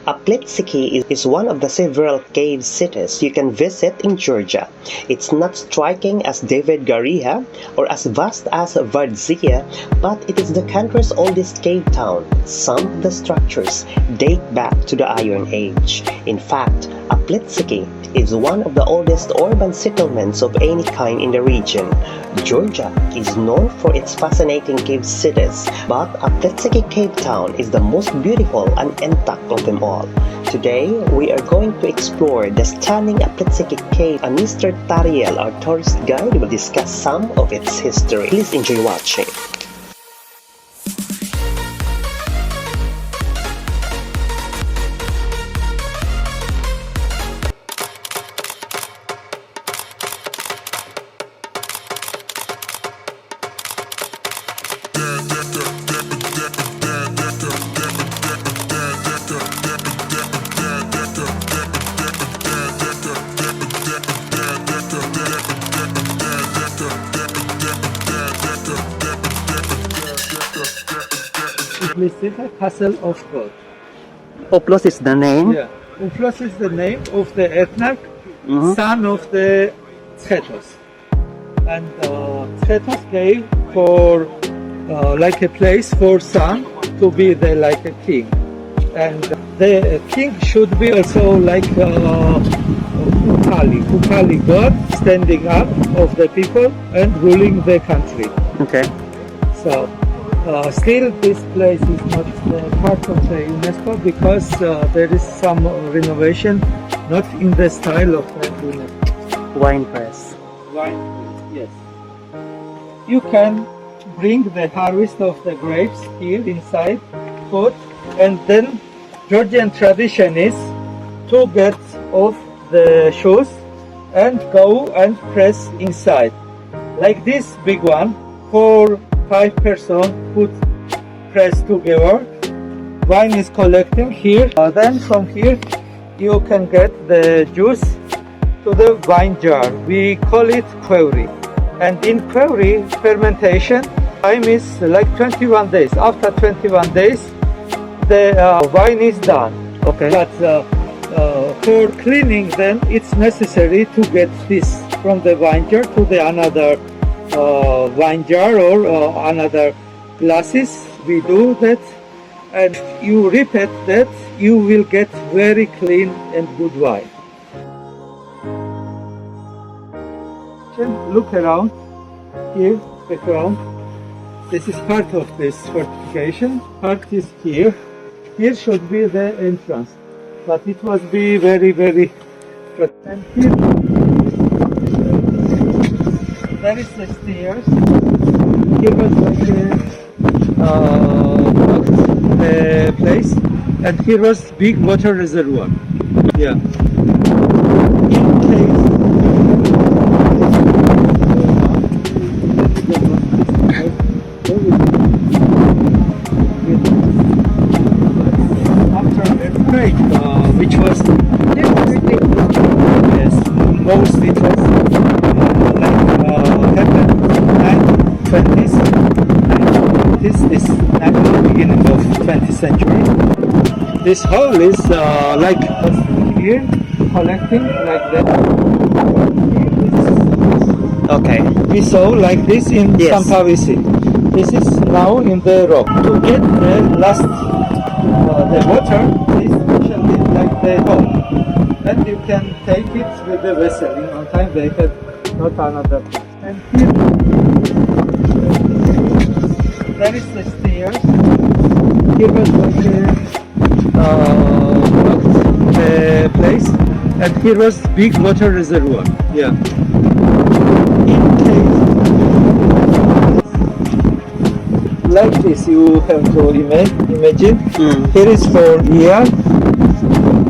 Uplistsikhe is one of the several cave cities you can visit in Georgia. It's not striking as David Gareja or as vast as Vardzia, but it is the country's oldest cave town. Some of the structures date back to the Iron Age. In fact, Uplistsikhe is one of the oldest urban settlements of any kind in the region. Georgia is known for its fascinating cave cities, but Uplistsikhe Cave Town is the most beautiful and intact of them all. Today, we are going to explore the stunning Uplistsikhe Cave, and Mr. Tariel, our tourist guide, will discuss some of its history. Please enjoy watching. Uplistsikhe, Castle of God. Uplos is the name? Yeah. Uplos is the name of the ethnarch, son of the Tsketos. And Tsketos gave for like a place for son to be the, like a king. And the king should be also like Kukali god, standing up of the people and ruling the country. Okay. So still this place is not part of the UNESCO because there is some renovation, not in the style of the UNESCO. Wine press. Wine press, yes. You can bring the harvest of the grapes here inside, put, and then Georgian tradition is to get off the shoes and go and press inside. Like this big one, 4-5 persons put press together. Wine is collecting here. Then from here you can get the juice to the wine jar. We call it query. And in query fermentation time is like 21 days. After 21 days the wine is done. Okay. But for cleaning then it's necessary to get this from the wine jar to the another wine jar or another glasses. We do that, and you repeat that, you will get very clean and good wine. Look around here, background. This is part of this fortification. Part is here. Here should be the entrance, but it must be very, very. And here there is the stairs. Here was like a place, and here was big water reservoir. Yeah. In case after earthquake, which was yes, most it was happened 1920s. This is at the beginning of 20th century. This hole is like here, collecting like that. Okay. We saw like this in Sampavisi. This is now in the rock. To get the last, the water is usually like the hole. And you can take it with the vessel. In one time they had not another place. And here there is the stairs. Here was like a place, and here was big water reservoir. Yeah. In case like this, you have to imagine. Here is for year.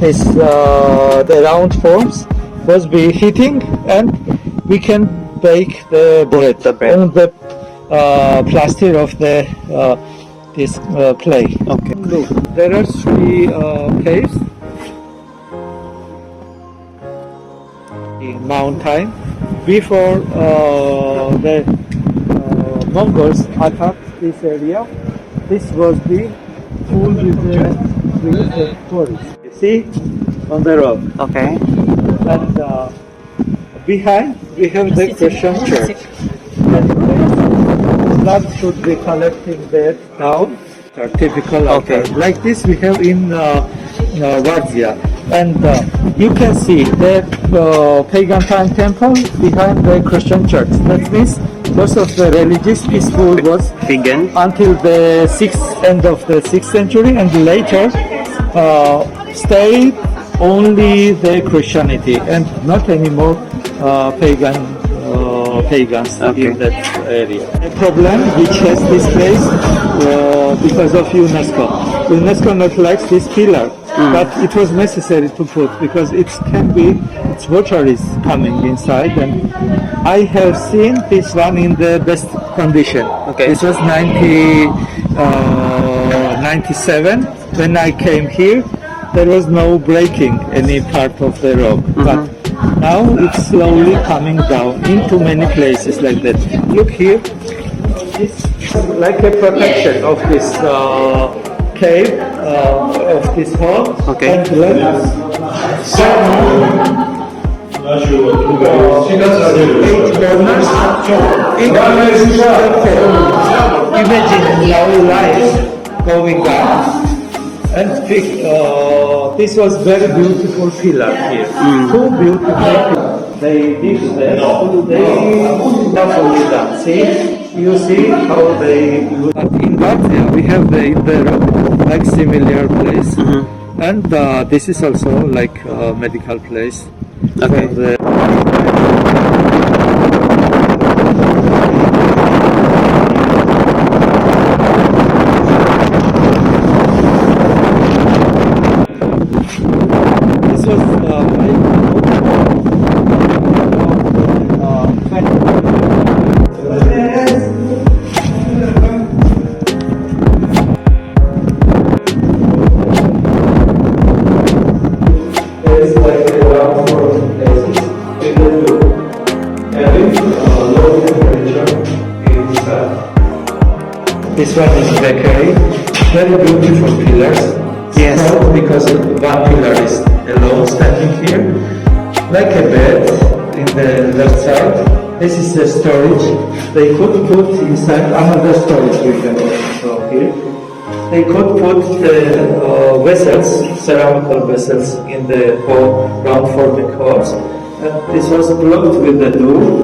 This the round forms was be heating, and we can bake the bread on the plaster of the this clay. Okay. Look, there are 3 caves. In mountain, before the Mongols attacked this area, this was the full with the with the forest. You see, on the rock. Okay. And behind we have the Christian church. And blood should be collecting there down. Our typical altar. Okay. Like this we have in Vardzia. And you can see the pagan time temple behind the Christian church. That means most of the religious peaceful was Pagan. until the end of the 6th century, and later stayed only the Christianity and not anymore pagans in that area. A problem which has this place because of UNESCO. UNESCO not likes this pillar, but it was necessary to put because its water is coming inside, and I have seen this one in the best condition. Okay. This was 97 when I came here. There was no breaking any part of the rock, but now it's slowly coming down into many places like that. Look here, it's like a protection of this cave, of this hole. Okay. And let's imagine now life going on. And this was very beautiful pillar here. Two beautiful pillars. They did that. They lovely done. See, you see how they look. But in Vardzia we have in the rock like similar place, and this is also like a medical place. Okay. This one is bakery, very beautiful pillars. Yes. Proud because one pillar is alone standing here, like a bed in the left side. This is the storage. They could put inside another storage we can also here. They could put the vessels, ceramical vessels, in the round forming holes. And this was blocked with the door.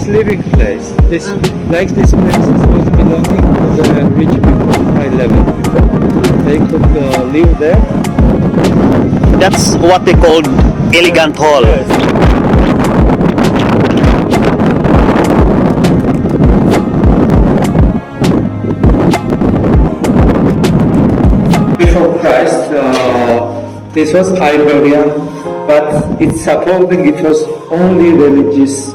Living place. This place was belonging to the rich people, high level people. They could live there. That's what they called elegant hall. Yes. Before Christ, this was Iberian, but it's supposing it was only religious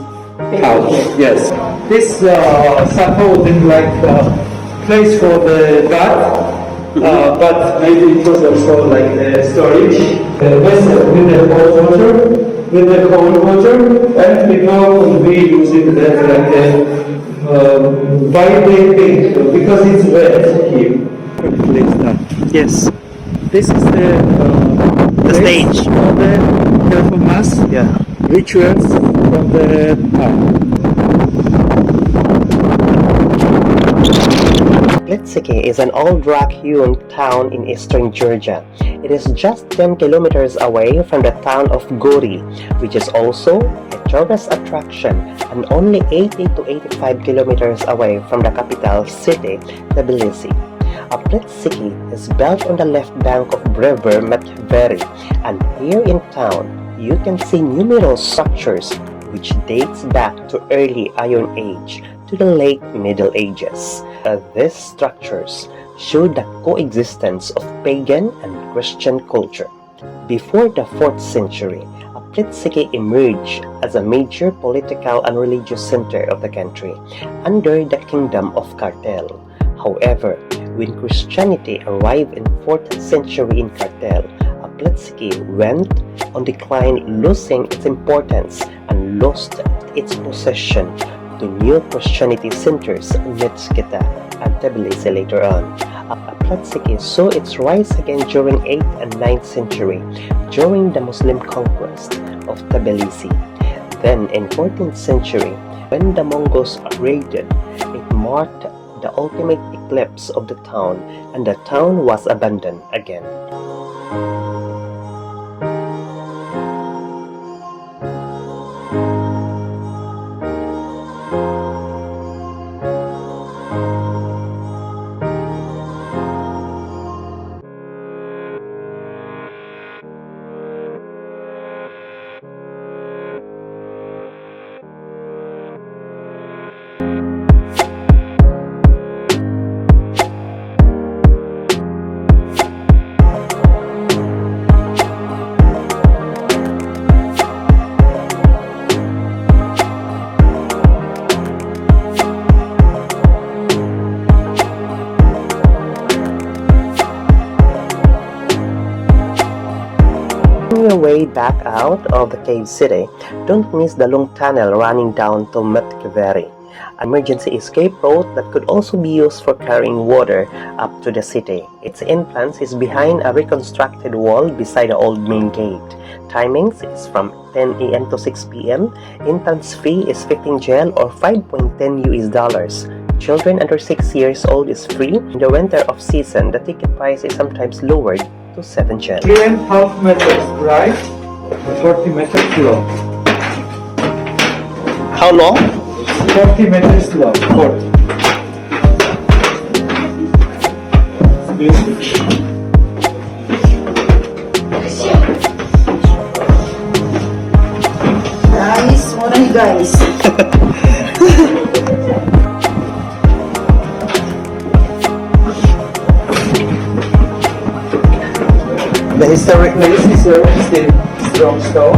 house. Yes. This supposing like place for the God, but maybe it was also like a storage vessel with the cold water, and people will be using that like a by the thing because it's wet here. Please done. Yes. This is the stage for the performance. Yeah. Rituals from the town. Uplistsikhe is an old rock-hewn town in eastern Georgia. It is just 10 kilometers away from the town of Gori, which is also a tourist attraction, and only 80 to 85 kilometers away from the capital city, Tbilisi. Uplistsikhe is built on the left bank of river Metveri, and here in town, you can see numerous structures which dates back to early Iron Age to the late Middle Ages. These structures show the coexistence of pagan and Christian culture. Before the 4th century, Uplistsikhe emerged as a major political and religious center of the country under the kingdom of Kartel. However, when Christianity arrived in 4th century in Kartel, Uplistsikhe went on decline, losing its importance and lost its possession to new Christianity centers Uplistsikhe and Tbilisi later on. Uplistsikhe saw its rise again during 8th and 9th century during the Muslim conquest of Tbilisi. Then in 14th century, when the Mongols raided, it marked the ultimate eclipse of the town, and the town was abandoned again. On your way back out of the cave city, don't miss the long tunnel running down to Metkiveri, an emergency escape route that could also be used for carrying water up to the city. Its entrance is behind a reconstructed wall beside the old main gate. Timings is from 10 a.m. to 6 p.m. Entrance fee is 15 jel or $5.10. Children under 6 years old is free. In the winter of season, the ticket price is sometimes lowered to 7 jel. 3.5 meters right, 40 meters long. How long? 40 meters long. 40. Guys, muna ni guys. The historic place is still strong stone.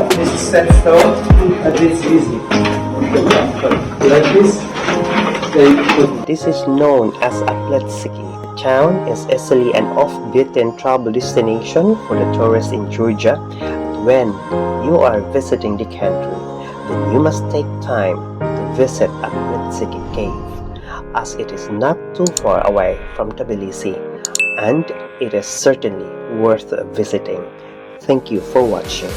This is sandstone and this is easy. Like this, they put. This is known as Uplistsikhe. The town is easily an off-beaten travel destination for the tourists in Georgia. When you are visiting the country, then you must take time to visit Uplistsikhe cave, as it is not too far away from Tbilisi, and it is certainly worth visiting. Thank you for watching.